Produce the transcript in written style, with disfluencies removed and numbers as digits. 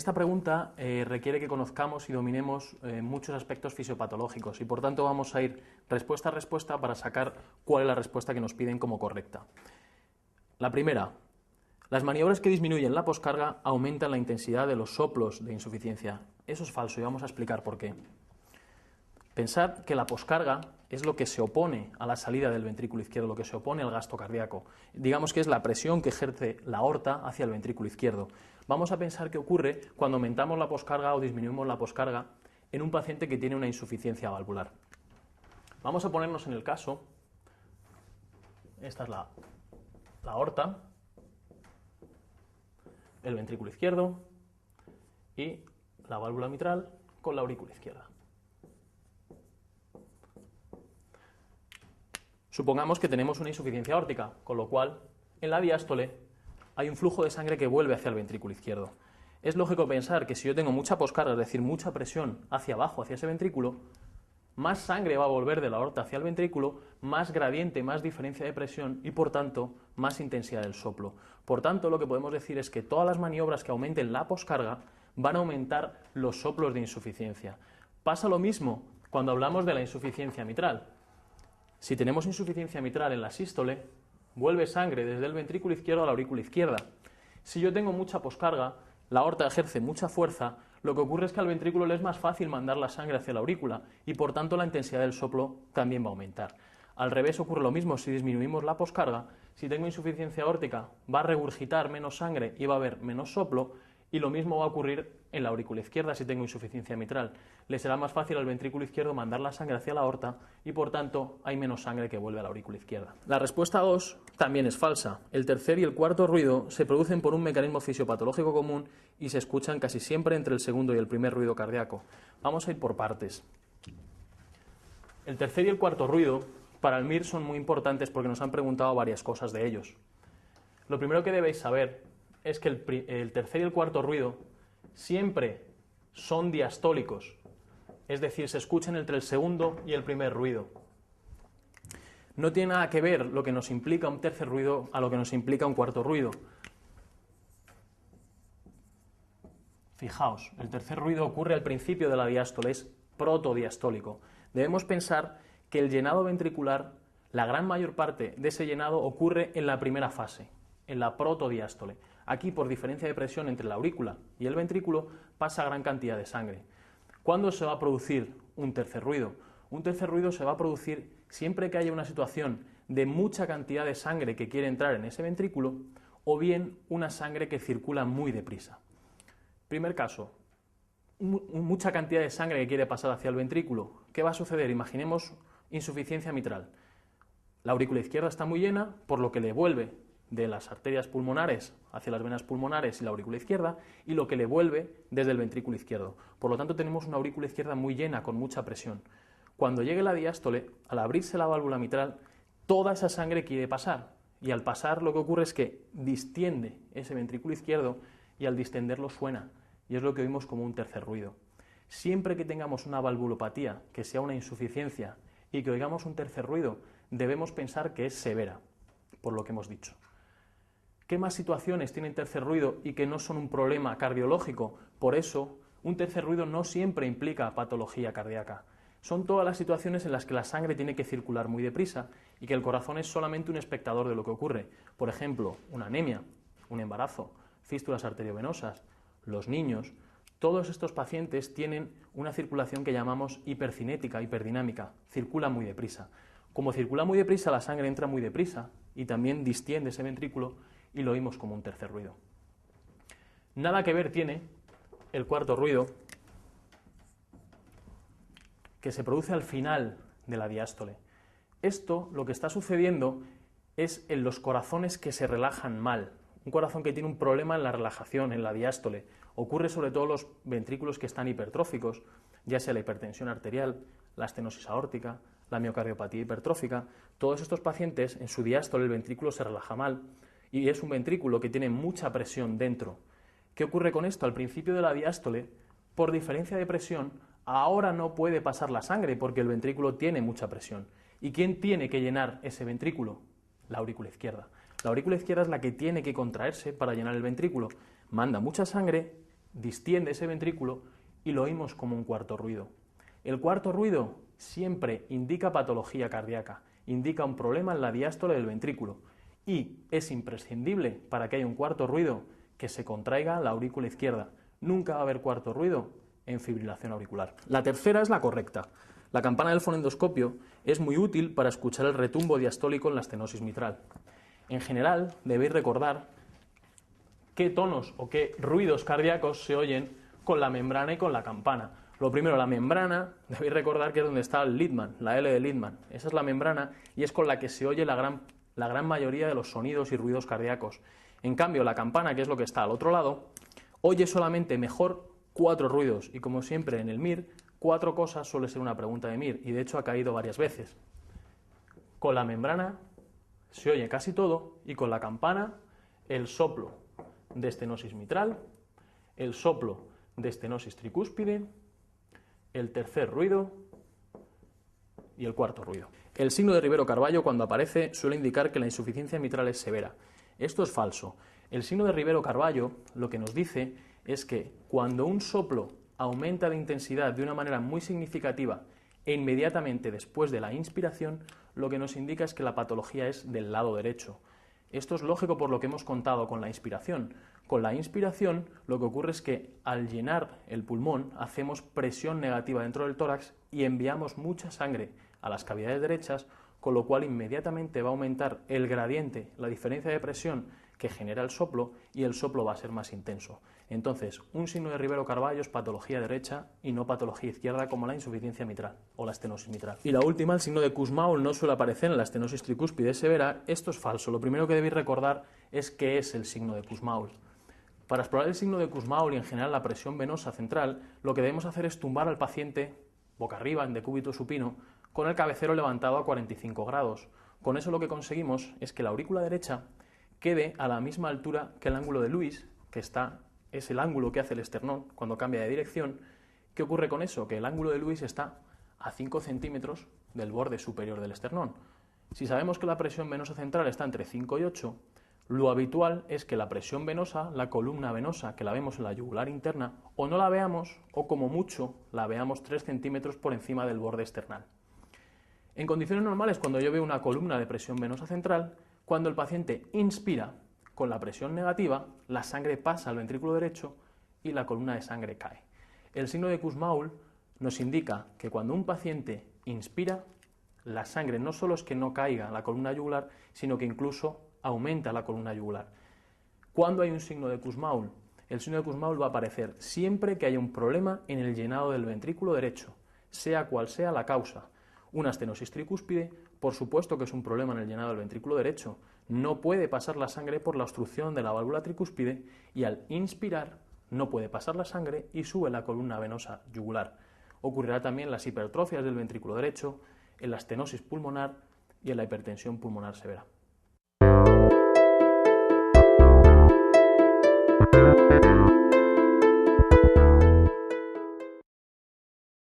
Esta pregunta requiere que conozcamos y dominemos muchos aspectos fisiopatológicos y por tanto vamos a ir respuesta a respuesta para sacar cuál es la respuesta que nos piden como correcta. La primera, las maniobras que disminuyen la poscarga aumentan la intensidad de los soplos de insuficiencia. Eso es falso y vamos a explicar por qué. Pensad que la poscarga es lo que se opone a la salida del ventrículo izquierdo, lo que se opone al gasto cardíaco. Digamos que es la presión que ejerce la aorta hacia el ventrículo izquierdo. Vamos a pensar qué ocurre cuando aumentamos la poscarga o disminuimos la poscarga en un paciente que tiene una insuficiencia valvular. Vamos a ponernos en el caso, esta es la aorta, el ventrículo izquierdo y la válvula mitral con la aurícula izquierda. Supongamos que tenemos una insuficiencia aórtica, con lo cual en la diástole hay un flujo de sangre que vuelve hacia el ventrículo izquierdo. Es lógico pensar que si yo tengo mucha poscarga, es decir, mucha presión hacia abajo, hacia ese ventrículo, más sangre va a volver de la aorta hacia el ventrículo, más gradiente, más diferencia de presión y por tanto más intensidad del soplo. Por tanto, lo que podemos decir es que todas las maniobras que aumenten la poscarga van a aumentar los soplos de insuficiencia. Pasa lo mismo cuando hablamos de la insuficiencia mitral. Si tenemos insuficiencia mitral en la sístole, vuelve sangre desde el ventrículo izquierdo a la aurícula izquierda. Si yo tengo mucha poscarga, la aorta ejerce mucha fuerza, lo que ocurre es que al ventrículo le es más fácil mandar la sangre hacia la aurícula y por tanto la intensidad del soplo también va a aumentar. Al revés ocurre lo mismo si disminuimos la poscarga, si tengo insuficiencia aórtica va a regurgitar menos sangre y va a haber menos soplo y lo mismo va a ocurrir en la aurícula izquierda si tengo insuficiencia mitral. Le será más fácil al ventrículo izquierdo mandar la sangre hacia la aorta y por tanto hay menos sangre que vuelve a la aurícula izquierda. La respuesta 2 también es falsa. El tercer y el cuarto ruido se producen por un mecanismo fisiopatológico común y se escuchan casi siempre entre el segundo y el primer ruido cardíaco. Vamos a ir por partes. El tercer y el cuarto ruido para el MIR son muy importantes porque nos han preguntado varias cosas de ellos. Lo primero que debéis saber es que el tercer y el cuarto ruido siempre son diastólicos, es decir, se escuchan entre el segundo y el primer ruido. No tiene nada que ver lo que nos implica un tercer ruido a lo que nos implica un cuarto ruido. Fijaos, el tercer ruido ocurre al principio de la diástole, es protodiastólico. Debemos pensar que el llenado ventricular, la gran mayor parte de ese llenado ocurre en la primera fase, en la protodiástole. Aquí, por diferencia de presión entre la aurícula y el ventrículo, pasa gran cantidad de sangre. ¿Cuándo se va a producir un tercer ruido? Un tercer ruido se va a producir siempre que haya una situación de mucha cantidad de sangre que quiere entrar en ese ventrículo o bien una sangre que circula muy deprisa. Primer caso, mucha cantidad de sangre que quiere pasar hacia el ventrículo. ¿Qué va a suceder? Imaginemos insuficiencia mitral. La aurícula izquierda está muy llena, por lo que le vuelve de las arterias pulmonares hacia las venas pulmonares y la aurícula izquierda y lo que le vuelve desde el ventrículo izquierdo. Por lo tanto, tenemos una aurícula izquierda muy llena, con mucha presión. Cuando llegue la diástole, al abrirse la válvula mitral, toda esa sangre quiere pasar y al pasar lo que ocurre es que distiende ese ventrículo izquierdo y al distenderlo suena y es lo que oímos como un tercer ruido. Siempre que tengamos una valvulopatía, que sea una insuficiencia y que oigamos un tercer ruido, debemos pensar que es severa, por lo que hemos dicho. ¿Qué más situaciones tienen tercer ruido y que no son un problema cardiológico? Por eso, un tercer ruido no siempre implica patología cardíaca. Son todas las situaciones en las que la sangre tiene que circular muy deprisa y que el corazón es solamente un espectador de lo que ocurre. Por ejemplo, una anemia, un embarazo, fístulas arteriovenosas, los niños. Todos estos pacientes tienen una circulación que llamamos hipercinética, hiperdinámica, circula muy deprisa. Como circula muy deprisa, la sangre entra muy deprisa y también distiende ese ventrículo y lo oímos como un tercer ruido. Nada que ver tiene el cuarto ruido, que se produce al final de la diástole. Esto, lo que está sucediendo, es en los corazones que se relajan mal. Un corazón que tiene un problema en la relajación, en la diástole. Ocurre sobre todo en los ventrículos que están hipertróficos, ya sea la hipertensión arterial, la estenosis aórtica, la miocardiopatía hipertrófica. Todos estos pacientes, en su diástole, el ventrículo se relaja mal y es un ventrículo que tiene mucha presión dentro. ¿Qué ocurre con esto? Al principio de la diástole, por diferencia de presión, ahora no puede pasar la sangre porque el ventrículo tiene mucha presión. ¿Y quién tiene que llenar ese ventrículo? La aurícula izquierda. La aurícula izquierda es la que tiene que contraerse para llenar el ventrículo. Manda mucha sangre distiende ese ventrículo y lo oímos como un cuarto ruido. El cuarto ruido siempre indica patología cardíaca, indica un problema en la diástole del ventrículo y es imprescindible para que haya un cuarto ruido que se contraiga la aurícula izquierda. Nunca va a haber cuarto ruido en fibrilación auricular. La tercera es la correcta. La campana del fonendoscopio es muy útil para escuchar el retumbo diastólico en la estenosis mitral. En general, debéis recordar qué tonos o qué ruidos cardíacos se oyen con la membrana y con la campana. Lo primero, la membrana, debéis recordar que es donde está el Littmann, la L de Littmann. Esa es la membrana y es con la que se oye la gran mayoría de los sonidos y ruidos cardíacos. En cambio, la campana, que es lo que está al otro lado, oye solamente mejor 4 ruidos y, como siempre en el MIR, 4 cosas suele ser una pregunta de MIR y de hecho ha caído varias veces. Con la membrana se oye casi todo y con la campana el soplo de estenosis mitral, el soplo de estenosis tricúspide, el tercer ruido y el cuarto ruido. El signo de Rivero-Carballo, cuando aparece, suele indicar que la insuficiencia mitral es severa. Esto es falso. El signo de Rivero-Carballo lo que nos dice es que cuando un soplo aumenta de intensidad de una manera muy significativa e inmediatamente después de la inspiración, lo que nos indica es que la patología es del lado derecho. Esto es lógico por lo que hemos contado con la inspiración. Con la inspiración lo que ocurre es que al llenar el pulmón hacemos presión negativa dentro del tórax y enviamos mucha sangre a las cavidades derechas, con lo cual inmediatamente va a aumentar el gradiente, la diferencia de presión que genera el soplo y el soplo va a ser más intenso. Entonces, un signo de Rivero-Carballo es patología derecha y no patología izquierda como la insuficiencia mitral o la estenosis mitral. Y la última, el signo de Kussmaul no suele aparecer en la estenosis tricúspide severa. Esto es falso. Lo primero que debéis recordar es qué es el signo de Kussmaul. Para explorar el signo de Kussmaul y en general la presión venosa central, lo que debemos hacer es tumbar al paciente boca arriba en decúbito supino con el cabecero levantado a 45 grados. Con eso lo que conseguimos es que la aurícula derecha quede a la misma altura que el ángulo de Lewis, que es el ángulo que hace el esternón cuando cambia de dirección. ¿Qué ocurre con eso? Que el ángulo de Lewis está a 5 centímetros del borde superior del esternón. Si sabemos que la presión venosa central está entre 5 y 8, lo habitual es que la presión venosa, la columna venosa, que la vemos en la yugular interna, o no la veamos, o como mucho la veamos 3 centímetros por encima del borde esternal. En condiciones normales, cuando yo veo una columna de presión venosa central, cuando el paciente inspira con la presión negativa, la sangre pasa al ventrículo derecho y la columna de sangre cae. El signo de Kussmaul nos indica que cuando un paciente inspira, la sangre no solo es que no caiga a la columna yugular, sino que incluso aumenta la columna yugular. ¿Cuándo hay un signo de Kussmaul? El signo de Kussmaul va a aparecer siempre que haya un problema en el llenado del ventrículo derecho, sea cual sea la causa. Una estenosis tricúspide, por supuesto que es un problema en el llenado del ventrículo derecho. No puede pasar la sangre por la obstrucción de la válvula tricúspide y al inspirar no puede pasar la sangre y sube la columna venosa yugular. Ocurrirá también en las hipertrofias del ventrículo derecho, en la estenosis pulmonar y en la hipertensión pulmonar severa.